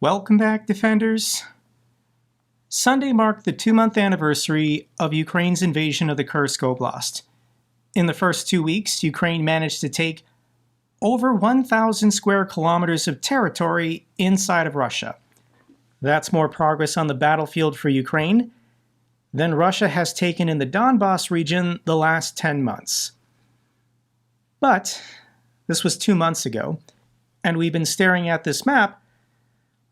Welcome back, Defenders. Sunday marked the 2-month anniversary of Ukraine's invasion of the Kursk Oblast. In the first 2 weeks, Ukraine managed to take over 1,000 square kilometers of territory inside of Russia. That's more progress on the battlefield for Ukraine than Russia has taken in the Donbas region the last 10 months. But this was 2 months ago, and we've been staring at this map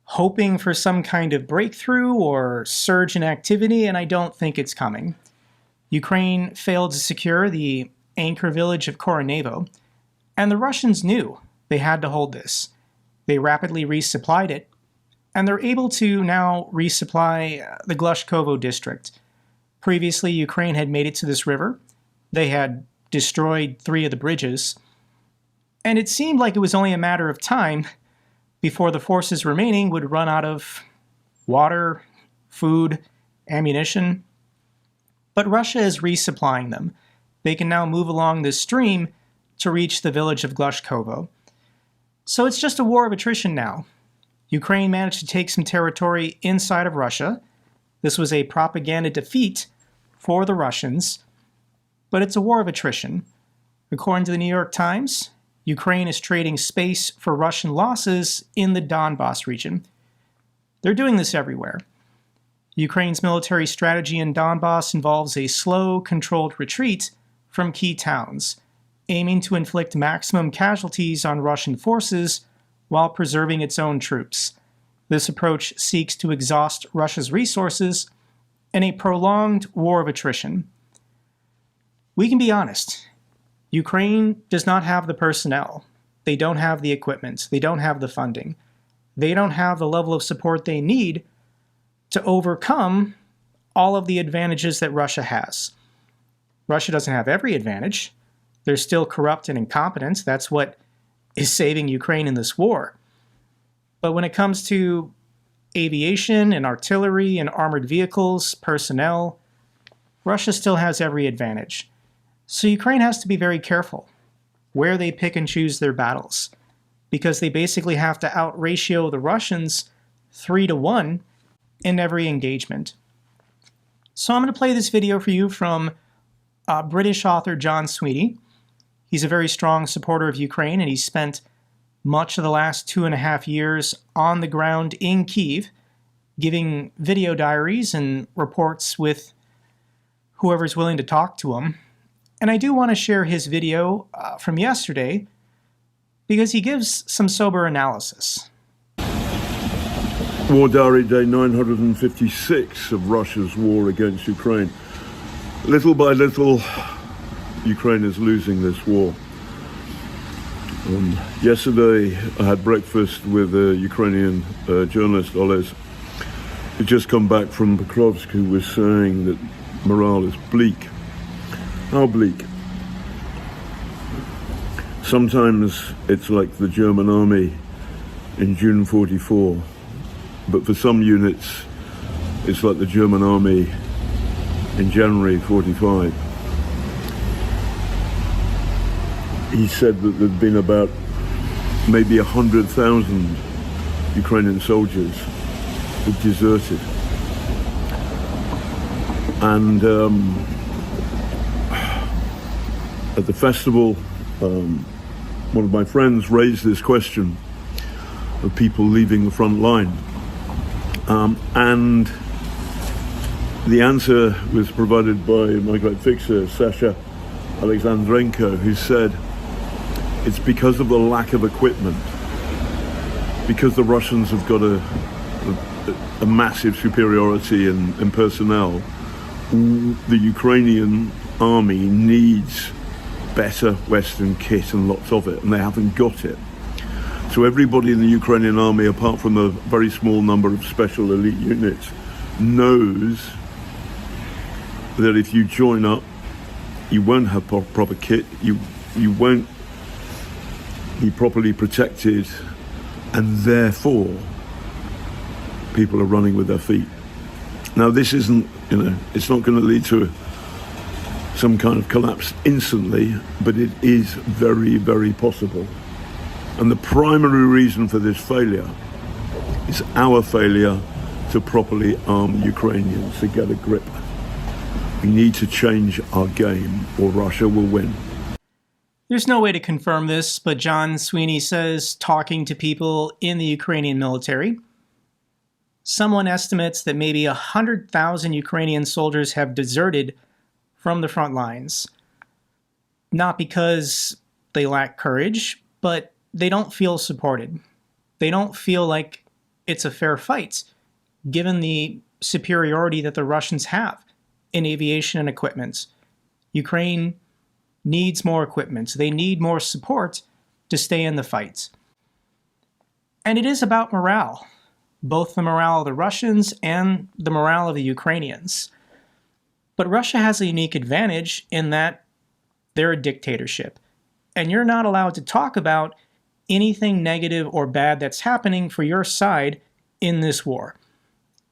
hoping for some kind of breakthrough or surge in activity, and I don't think it's coming. Ukraine failed to secure the anchor village of Horrendous, and the Russians knew they had to hold this. They rapidly resupplied it, and they're able to now resupply the Glushkovo district. Previously, Ukraine had made it to this river. They had destroyed 3 of the bridges, and it seemed like it was only a matter of time before the forces remaining would run out of water, food, ammunition. But Russia is resupplying them. They can now move along this stream to reach the village of Glushkovo. So it's just a war of attrition now. Ukraine managed to take some territory inside of Russia. This was a propaganda defeat for the Russians, but it's a war of attrition. According to the New York Times, Ukraine is trading space for Russian losses in the Donbas region. They're doing this everywhere. Ukraine's military strategy in Donbas involves a slow, controlled retreat from key towns, aiming to inflict maximum casualties on Russian forces while preserving its own troops. This approach seeks to exhaust Russia's resources in a prolonged war of attrition. We can be honest. Ukraine does not have the personnel. They don't have the equipment. They don't have the funding. They don't have the level of support they need to overcome all of the advantages that Russia has. Russia doesn't have every advantage. They're still corrupt and incompetent. That's what is saving Ukraine in this war. But when it comes to aviation and artillery and armored vehicles, personnel, Russia still has every advantage. So Ukraine has to be very careful where they pick and choose their battles, because they basically have to out-ratio the Russians 3-1 in every engagement. So I'm going to play this video for you from British author John Sweeney. He's a very strong supporter of Ukraine, and he's spent much of the last 2.5 years on the ground in Kyiv, giving video diaries and reports with whoever's willing to talk to him. And I do want to share his video from yesterday because he gives some sober analysis. War Diary Day 956 of Russia's war against Ukraine. Little by little, Ukraine is losing this war. Yesterday, I had breakfast with a Ukrainian journalist, Oles, who'd just come back from Pokrovsk, who was saying that morale is bleak. How bleak? Sometimes it's like the German army in June 44, but for some units, it's like the German army in January 45. He said that there'd been about maybe 100,000 Ukrainian soldiers who deserted. And at the festival, one of my friends raised this question of people leaving the front line. And the answer was provided by my great fixer, Sasha Alexandrenko, who said, it's because of the lack of equipment, because the Russians have got a massive superiority in personnel. The Ukrainian army needs better Western kit and lots of it, and they haven't got it. So everybody in the Ukrainian army, apart from a very small number of special elite units, knows that if you join up, you won't have proper kit, you won't be properly protected, and therefore people are running with their feet. Now this isn't, it's not going to lead to some kind of collapse instantly, but it is very, very possible. And the primary reason for this failure It's our failure to properly arm Ukrainians to get a grip. We need to change our game or Russia will win. There's no way to confirm this, but John Sweeney says, talking to people in the Ukrainian military, someone estimates that maybe 100,000 Ukrainian soldiers have deserted from the front lines. Not because they lack courage, but they don't feel supported. They don't feel like it's a fair fight, given the superiority that the Russians have in aviation and equipment. Ukraine needs more equipment. They need more support to stay in the fight. And it is about morale, both the morale of the Russians and the morale of the Ukrainians. But Russia has a unique advantage in that they're a dictatorship, and you're not allowed to talk about anything negative or bad that's happening for your side in this war.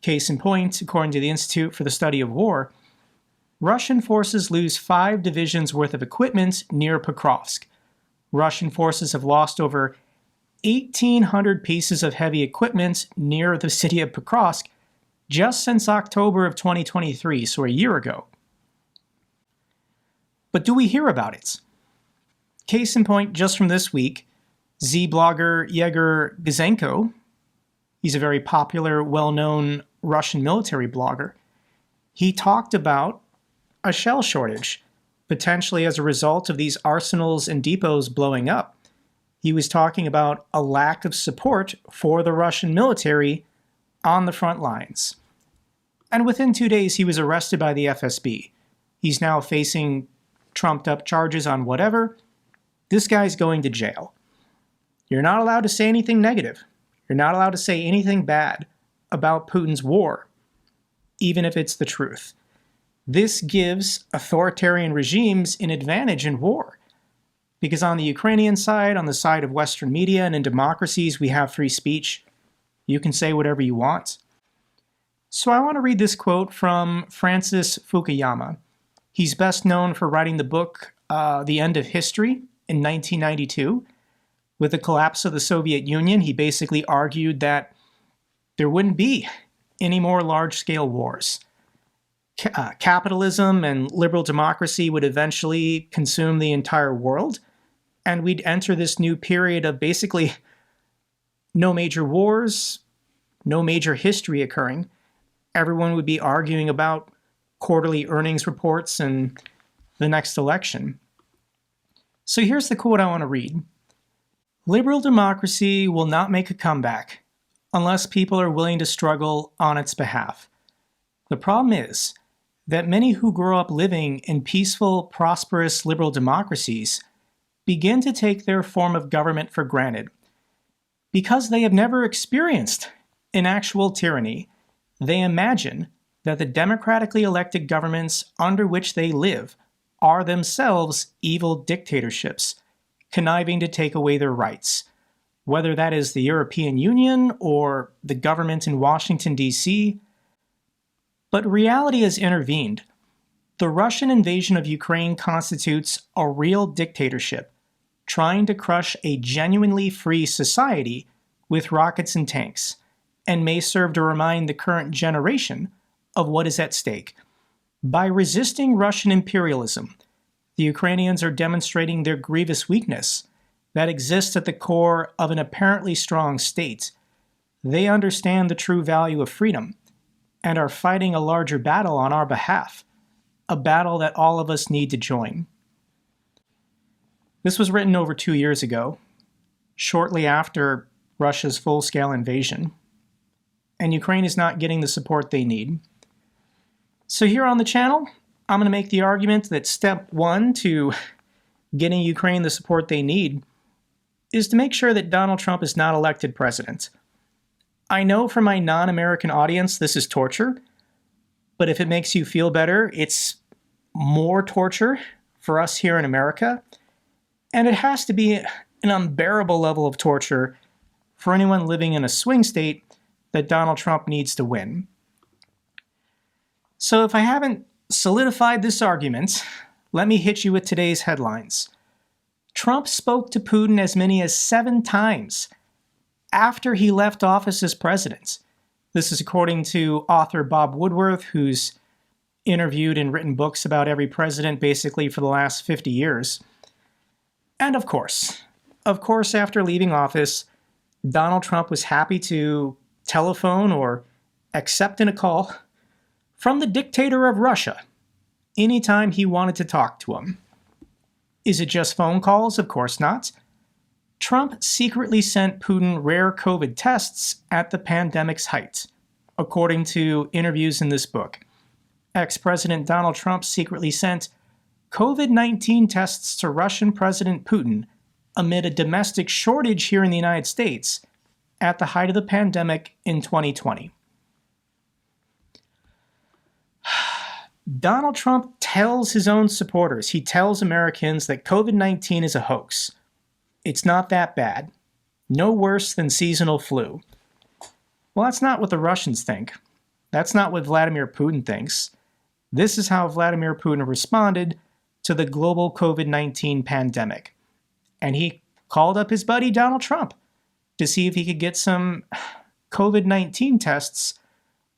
Case in point, according to the Institute for the Study of War, Russian forces lose 5 divisions worth of equipment near Pokrovsk. Russian forces have lost over 1,800 pieces of heavy equipment near the city of Pokrovsk just since October of 2023, so a year ago. But do we hear about it? Case in point, just from this week, Z-blogger Yegor Gizenko, he's a very popular, well-known Russian military blogger, he talked about a shell shortage, potentially as a result of these arsenals and depots blowing up. He was talking about a lack of support for the Russian military on the front lines. And within 2 days, he was arrested by the FSB. He's now facing trumped-up charges on whatever. This guy's going to jail. You're not allowed to say anything negative. You're not allowed to say anything bad about Putin's war, even if it's the truth. This gives authoritarian regimes an advantage in war. Because on the Ukrainian side, on the side of Western media, and in democracies, we have free speech. You can say whatever you want. So I want to read this quote from Francis Fukuyama. He's best known for writing the book The End of History in 1992. With the collapse of the Soviet Union, he basically argued that there wouldn't be any more large-scale wars. Capitalism and liberal democracy would eventually consume the entire world, and we'd enter this new period of basically no major wars, no major history occurring. Everyone would be arguing about quarterly earnings reports and the next election. So here's the quote I want to read. Liberal democracy will not make a comeback unless people are willing to struggle on its behalf. The problem is that many who grow up living in peaceful, prosperous liberal democracies begin to take their form of government for granted. Because they have never experienced an actual tyranny, they imagine that the democratically elected governments under which they live are themselves evil dictatorships, conniving to take away their rights, whether that is the European Union or the government in Washington, D.C., but reality has intervened. The Russian invasion of Ukraine constitutes a real dictatorship, trying to crush a genuinely free society with rockets and tanks, and may serve to remind the current generation of what is at stake. By resisting Russian imperialism, the Ukrainians are demonstrating their grievous weakness that exists at the core of an apparently strong state. They understand the true value of freedom and are fighting a larger battle on our behalf, a battle that all of us need to join. This was written over 2 years ago, shortly after Russia's full-scale invasion, and Ukraine is not getting the support they need. So here on the channel, I'm going to make the argument that step 1 to getting Ukraine the support they need is to make sure that Donald Trump is not elected president. I know for my non-American audience this is torture, but if it makes you feel better, it's more torture for us here in America, and it has to be an unbearable level of torture for anyone living in a swing state that Donald Trump needs to win. So if I haven't solidified this argument, let me hit you with today's headlines. Trump spoke to Putin as many as 7 times. after he left office as president. This is according to author Bob Woodworth, who's interviewed and written books about every president basically for the last 50 years. And of course, after leaving office, Donald Trump was happy to telephone or accept a call from the dictator of Russia anytime he wanted to talk to him. Is it just phone calls? Of course not. Trump secretly sent Putin rare COVID tests at the pandemic's height, according to interviews in this book. Ex-President Donald Trump secretly sent COVID-19 tests to Russian President Putin amid a domestic shortage here in the United States at the height of the pandemic in 2020. Donald Trump tells his own supporters, he tells Americans that COVID-19 is a hoax. It's not that bad. No worse than seasonal flu. Well, that's not what the Russians think. That's not what Vladimir Putin thinks. This is how Vladimir Putin responded to the global COVID-19 pandemic. And he called up his buddy Donald Trump to see if he could get some COVID-19 tests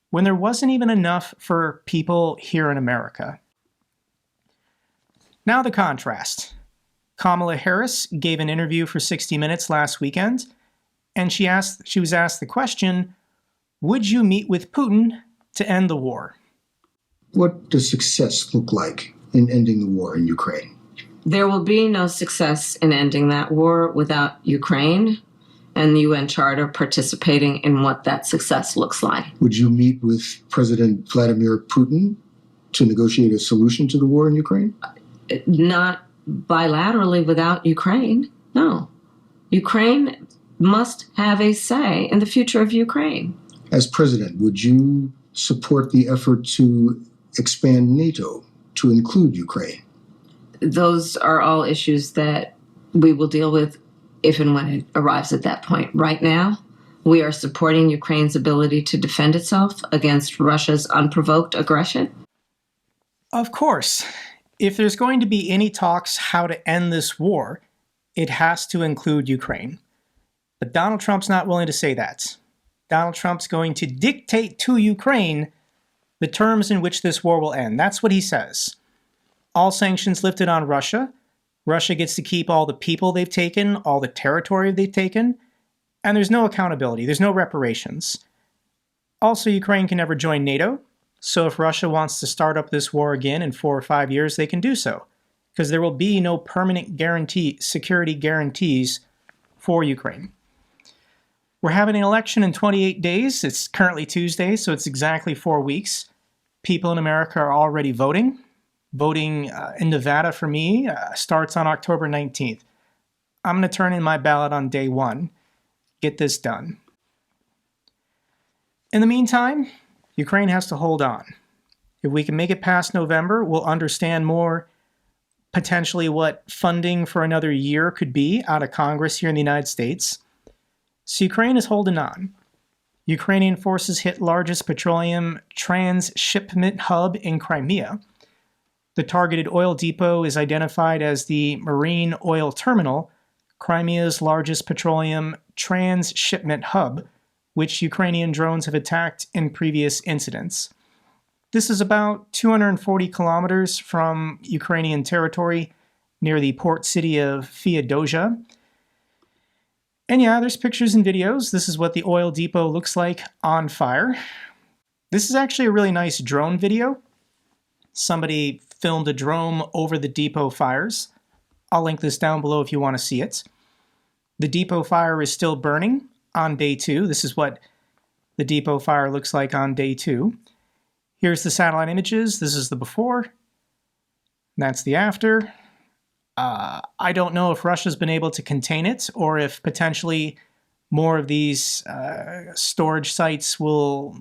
when there wasn't even enough for people here in America. Now the contrast. Kamala Harris gave an interview for 60 Minutes last weekend, and she was asked the question, would you meet with Putin to end the war? What does success look like in ending the war in Ukraine? There will be no success in ending that war without Ukraine and the UN Charter participating in what that success looks like. Would you meet with President Vladimir Putin to negotiate a solution to the war in Ukraine? Not bilaterally without Ukraine, no. Ukraine must have a say in the future of Ukraine. As president, would you support the effort to expand NATO to include Ukraine? Those are all issues that we will deal with if and when it arrives at that point. Right now, we are supporting Ukraine's ability to defend itself against Russia's unprovoked aggression. Of course, if there's going to be any talks how to end this war, it has to include Ukraine. But Donald Trump's not willing to say that. Donald Trump's going to dictate to Ukraine the terms in which this war will end. That's what he says. All sanctions lifted on Russia. Russia gets to keep all the people they've taken, all the territory they've taken, and there's no accountability, there's no reparations. Also, Ukraine can never join NATO, so if Russia wants to start up this war again in 4 or 5 years, they can do so, because there will be no permanent security guarantees for Ukraine. We're having an election in 28 days. It's currently Tuesday, so it's exactly 4 weeks. People in America are already voting. Voting in Nevada for me starts on October 19th. I'm going to turn in my ballot on day 1. Get this done. In the meantime, Ukraine has to hold on. If we can make it past November, we'll understand more potentially what funding for another year could be out of Congress here in the United States. So Ukraine is holding on. Ukrainian forces hit largest petroleum transshipment hub in Crimea. The targeted oil depot is identified as the Marine Oil Terminal, Crimea's largest petroleum transshipment hub, which Ukrainian drones have attacked in previous incidents. This is about 240 kilometers from Ukrainian territory near the port city of Feodosia. And yeah, there's pictures and videos. This is what the oil depot looks like on fire. This is actually a really nice drone video. Somebody filmed a drone over the depot fires. I'll link this down below if you want to see it. The depot fire is still burning on day 2. This is what the depot fire looks like on day 2. Here's the satellite images. This is the before. That's the after. I don't know if Russia's been able to contain it or if potentially more of these storage sites will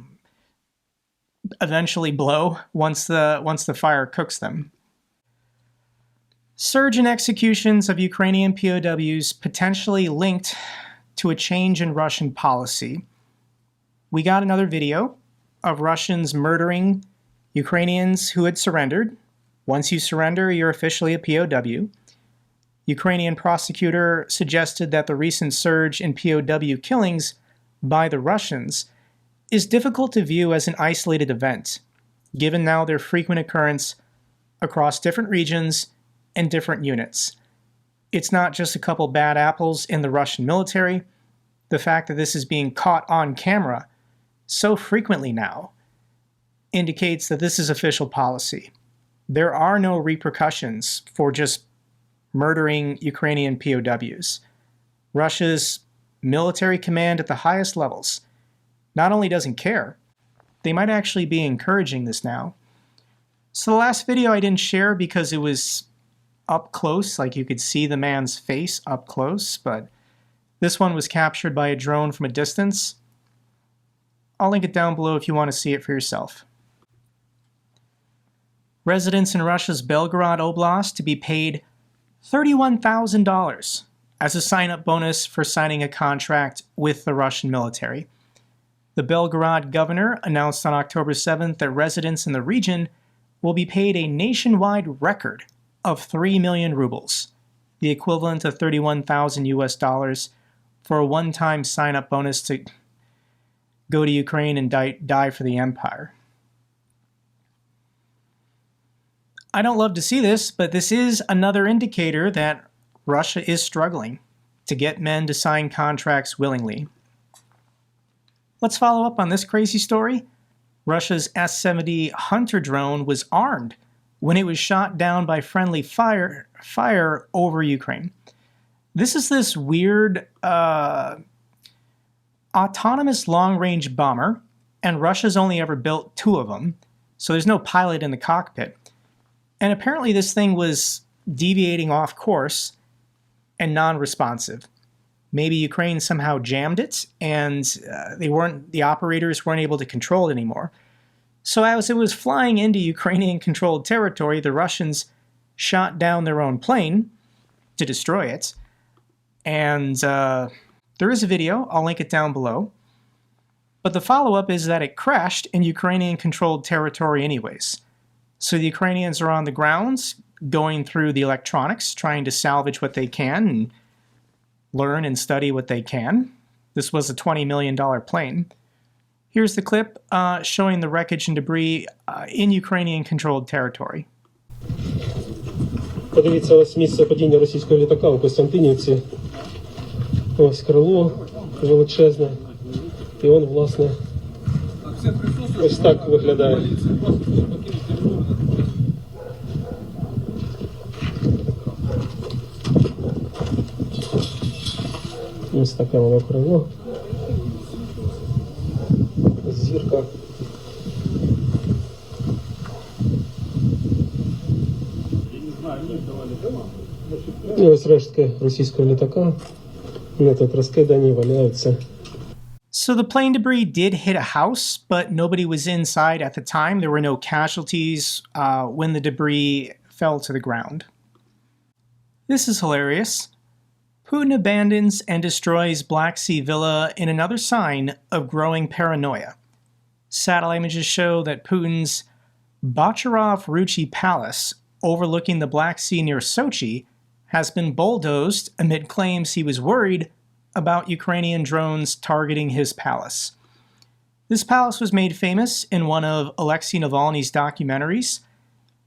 eventually blow once the fire cooks them. Surge in executions of Ukrainian POWs potentially linked to a change in Russian policy. We got another video of Russians murdering Ukrainians who had surrendered. Once you surrender, you're officially a POW. Ukrainian prosecutor suggested that the recent surge in POW killings by the Russians is difficult to view as an isolated event, given now their frequent occurrence across different regions and different units. It's not just a couple bad apples in the Russian military. The fact that this is being caught on camera so frequently now indicates that this is official policy. There are no repercussions for just murdering Ukrainian POWs. Russia's military command at the highest levels not only doesn't care, they might actually be encouraging this now. So the last video I didn't share because it was up close, like you could see the man's face up close, but this one was captured by a drone from a distance. I'll link it down below if you want to see it for yourself. Residents in Russia's Belgorod Oblast to be paid $31,000 as a sign-up bonus for signing a contract with the Russian military. The Belgorod governor announced on October 7th that residents in the region will be paid a nationwide record of 3 million rubles, the equivalent of 31,000 US dollars, for a one-time sign-up bonus to go to Ukraine and die for the empire. I don't love to see this, but this is another indicator that Russia is struggling to get men to sign contracts willingly. Let's follow up on this crazy story. Russia's S-70 Hunter drone was armed when it was shot down by friendly fire over Ukraine. This is this weird autonomous long-range bomber, and Russia's only ever built 2 of them, so there's no pilot in the cockpit. And apparently this thing was deviating off course and non-responsive. Maybe Ukraine somehow jammed it, and the operators weren't able to control it anymore. So as it was flying into Ukrainian-controlled territory, the Russians shot down their own plane to destroy it. And there is a video, I'll link it down below. But the follow-up is that it crashed in Ukrainian-controlled territory anyways. So the Ukrainians are on the ground, going through the electronics, trying to salvage what they can and learn and study what they can. This was a $20 million plane. Here's the clip showing the wreckage and debris in Ukrainian-controlled territory. Подивіться, ось місце падіння російського літака у Костянтинівці. Ось крило величезне. І он, власне, ось так виглядає. Ось таке воно крило. Зірка. І ось рештки російського літака. На тут розкидані, валяються. So the plane debris did hit a house, but nobody was inside at the time. There were no casualties when the debris fell to the ground. This is hilarious. Putin abandons and destroys Black Sea Villa in another sign of growing paranoia. Satellite images show that Putin's Bocharov-Ruchi Palace, overlooking the Black Sea near Sochi, has been bulldozed amid claims he was worried about Ukrainian drones targeting his palace. This palace was made famous in one of Alexei Navalny's documentaries.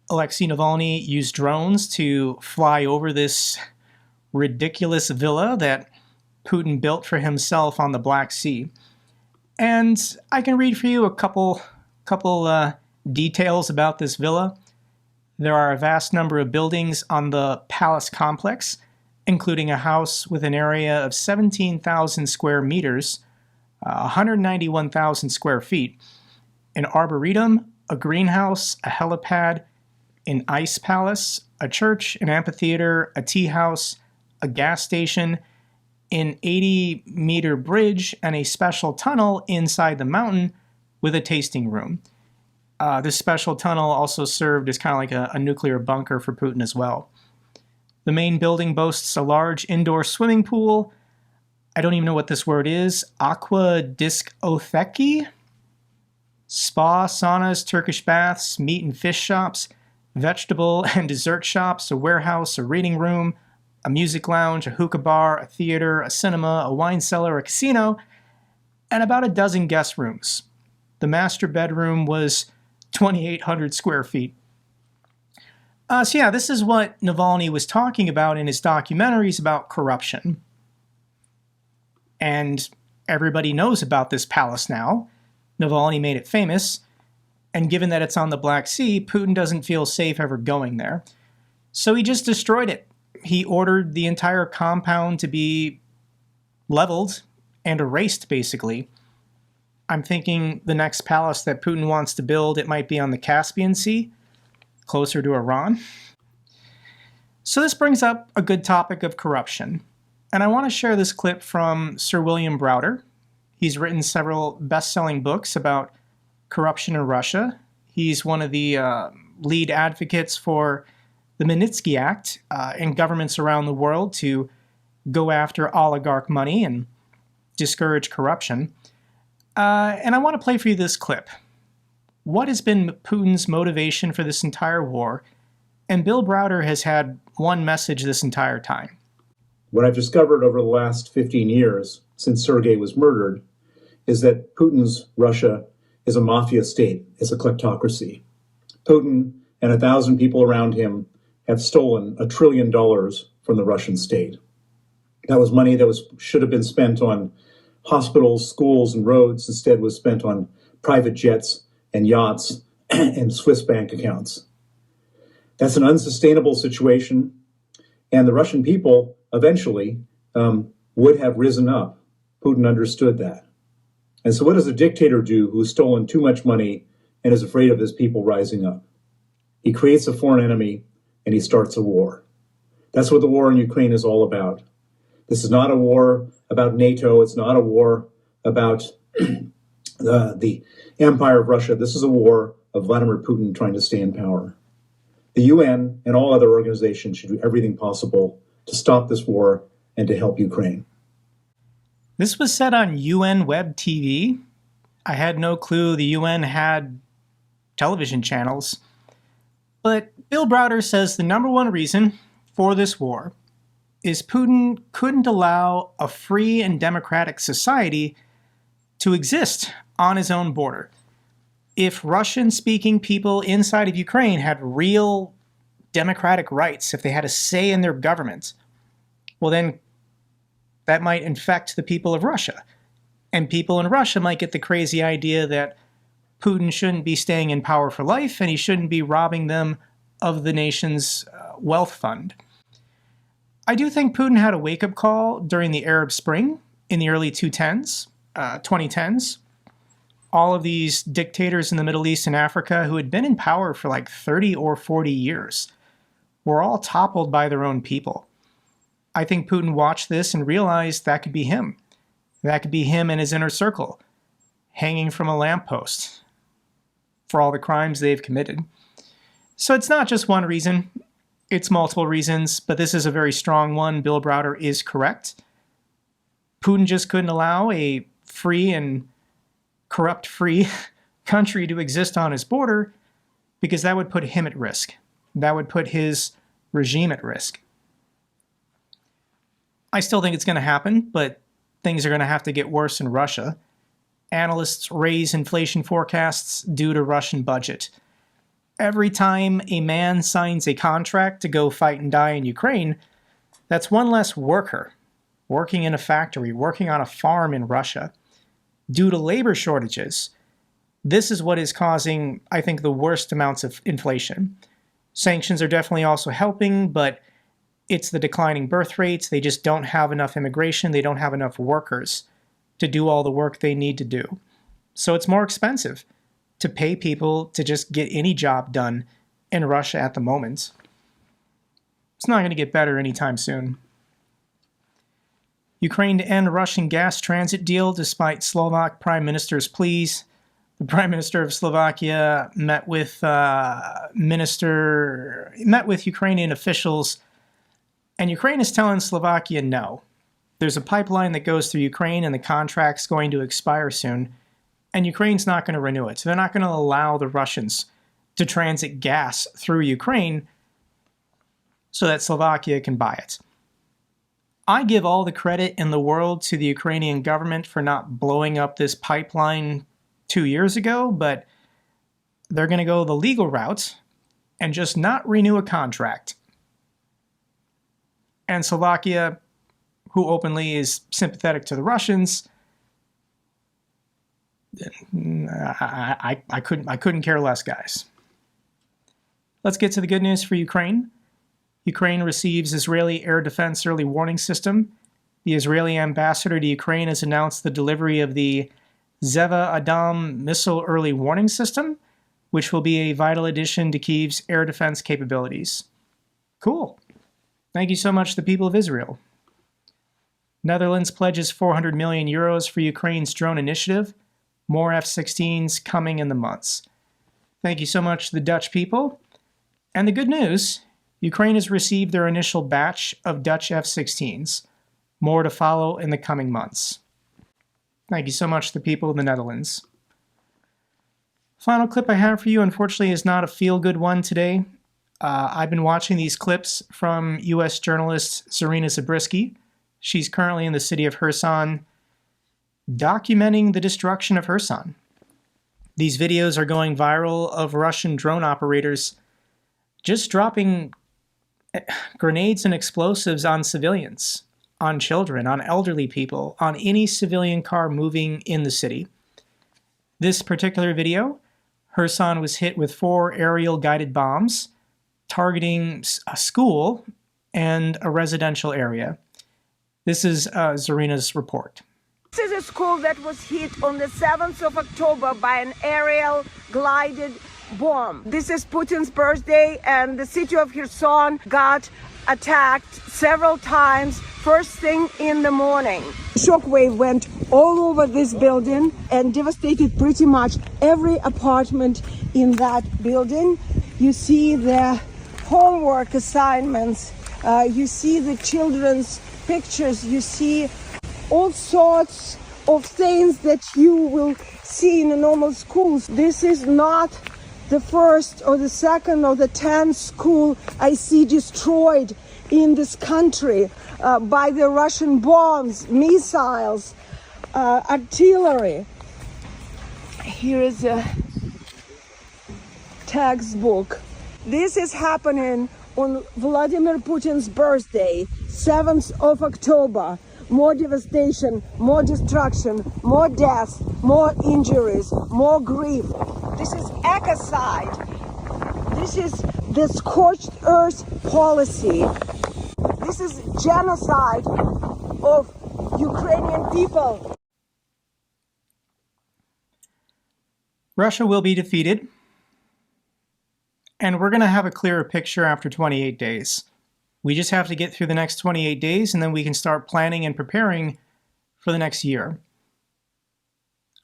Alexei Navalny used drones to fly over this ridiculous villa that Putin built for himself on the Black Sea. And I can read for you a couple details about this villa. There are a vast number of buildings on the palace complex, including a house with an area of 17,000 square meters, 191,000 square feet, an arboretum, a greenhouse, a helipad, an ice palace, a church, an amphitheater, a tea house, a gas station, an 80-meter bridge, and a special tunnel inside the mountain with a tasting room. This special tunnel also served as kind of like a nuclear bunker for Putin as well. The main building boasts a large indoor swimming pool. I don't even know what this word is. Aqua discotheki? Spa, saunas, Turkish baths, meat and fish shops, vegetable and dessert shops, a warehouse, a reading room, a music lounge, a hookah bar, a theater, a cinema, a wine cellar, a casino, and about a dozen guest rooms. The master bedroom was 2,800 square feet. So yeah, this is what Navalny was talking about in his documentaries about corruption. And everybody knows about this palace now. Navalny made it famous. And given that it's on the Black Sea, Putin doesn't feel safe ever going there. So he just destroyed it. He ordered the entire compound to be leveled and erased, basically. I'm thinking the next palace that Putin wants to build, it might be on the Caspian Sea, closer to Iran. So this brings up a good topic of corruption. And I want to share this clip from Sir William Browder. He's written several best-selling books about corruption in Russia. He's one of the lead advocates for the Magnitsky Act in governments around the world to go after oligarch money and discourage corruption. And I want to play for you this clip. What has been Putin's motivation for this entire war? And Bill Browder has had one message this entire time. What I've discovered over the last 15 years, since Sergei was murdered, is that Putin's Russia is a mafia state, is a kleptocracy. Putin and 1,000 people around him have stolen $1 trillion from the Russian state. That was money that should have been spent on hospitals, schools, and roads. Instead was spent on private jets and yachts and Swiss bank accounts. That's an unsustainable situation, and the Russian people eventually would have risen up. Putin understood that. And so what does a dictator do who's stolen too much money and is afraid of his people rising up? He creates a foreign enemy and he starts a war. That's what the war in Ukraine is all about. This is not a war about NATO. It's not a war about the empire of Russia. This is a war of Vladimir Putin trying to stay in power. The UN and all other organizations should do everything possible to stop this war and to help Ukraine. This was said on UN Web TV. I had no clue the UN had television channels. But Bill Browder says the number one reason for this war is Putin couldn't allow a free and democratic society to exist on his own border. If Russian-speaking people inside of Ukraine had real democratic rights, if they had a say in their government, well then that might infect the people of Russia. And people in Russia might get the crazy idea that Putin shouldn't be staying in power for life and he shouldn't be robbing them of the nation's wealth fund. I do think Putin had a wake-up call during the Arab Spring in the early 2010s. All of these dictators in the Middle East and Africa who had been in power for like 30 or 40 years were all toppled by their own people. I think Putin watched this and realized that could be him. That could be him and his inner circle, hanging from a lamppost for all the crimes they've committed. So it's not just one reason, it's multiple reasons, but this is a very strong one. Bill Browder is correct. Putin just couldn't allow a free and corrupt-free country to exist on his border because that would put him at risk. That would put his regime at risk. I still think it's going to happen, but things are going to have to get worse in Russia. Analysts raise inflation forecasts due to Russian budget. Every time a man signs a contract to go fight and die in Ukraine, that's one less worker working in a factory, working on a farm in Russia. Due to labor shortages, this is what is causing, I think, the worst amounts of inflation. Sanctions are definitely also helping, but it's the declining birth rates. They just don't have enough immigration. They don't have enough workers to do all the work they need to do. So it's more expensive to pay people to just get any job done in Russia at the moment. It's not going to get better anytime soon. Ukraine to end Russian gas transit deal despite Slovak Prime Minister's pleas. The Prime Minister of Slovakia met with Ukrainian officials, and Ukraine is telling Slovakia no. There's a pipeline that goes through Ukraine and the contract's going to expire soon, and Ukraine's not going to renew it. So they're not going to allow the Russians to transit gas through Ukraine so that Slovakia can buy it. I give all the credit in the world to the Ukrainian government for not blowing up this pipeline 2 years ago, but they're going to go the legal route and just not renew a contract. And Slovakia, who openly is sympathetic to the Russians, I couldn't care less, guys. Let's get to the good news for Ukraine. Ukraine receives Israeli air defense early warning system. The Israeli ambassador to Ukraine has announced the delivery of the Zeva Adam missile early warning system, which will be a vital addition to Kyiv's air defense capabilities. Cool. Thank you so much, the people of Israel. Netherlands pledges 400 million euros for Ukraine's drone initiative. More F-16s coming in the months. Thank you so much, the Dutch people. And the good news, Ukraine has received their initial batch of Dutch F-16s. More to follow in the coming months. Thank you so much, the people of the Netherlands. Final clip I have for you, unfortunately, is not a feel-good one today. I've been watching these clips from U.S. journalist Zarina Zabriskie. She's currently in the city of Kherson, documenting the destruction of Kherson. These videos are going viral of Russian drone operators just dropping grenades and explosives on civilians, on children, on elderly people, on any civilian car moving in the city. This particular video, Kherson was hit with 4 aerial guided bombs targeting a school and a residential area. This is Zarina's report. This is a school that was hit on the 7th of October by an aerial glided bomb. This is Putin's birthday, and the city of Kherson got attacked several times first thing in the morning. Shockwave went all over this building and devastated pretty much every apartment in that building. You see the homework assignments, you see the children's pictures, you see all sorts of things that you will see in the normal schools. This is not the first or the second or the 10th school I see destroyed in this country by the Russian bombs, missiles, artillery. Here is a textbook. This is happening on Vladimir Putin's birthday, 7th of October. More devastation, more destruction, more deaths, more injuries, more grief. This is ecocide. This is the scorched earth policy. This is genocide of Ukrainian people. Russia will be defeated, and we're going to have a clearer picture after 28 days. We just have to get through the next 28 days, and then we can start planning and preparing for the next year.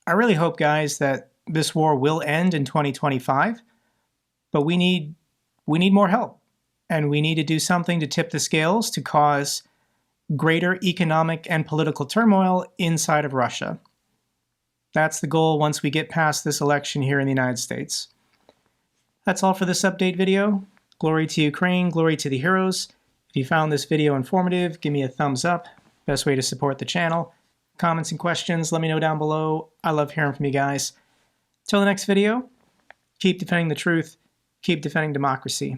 I really hope, guys, that this war will end in 2025, but we need more help, and we need to do something to tip the scales to cause greater economic and political turmoil inside of Russia. That's the goal once we get past this election here in the United States. That's all for this update video. Glory to Ukraine, glory to the heroes. If you found this video informative, give me a thumbs up. Best way to support the channel. Comments and questions, let me know down below. I love hearing from you guys. Till the next video, keep defending the truth, keep defending democracy.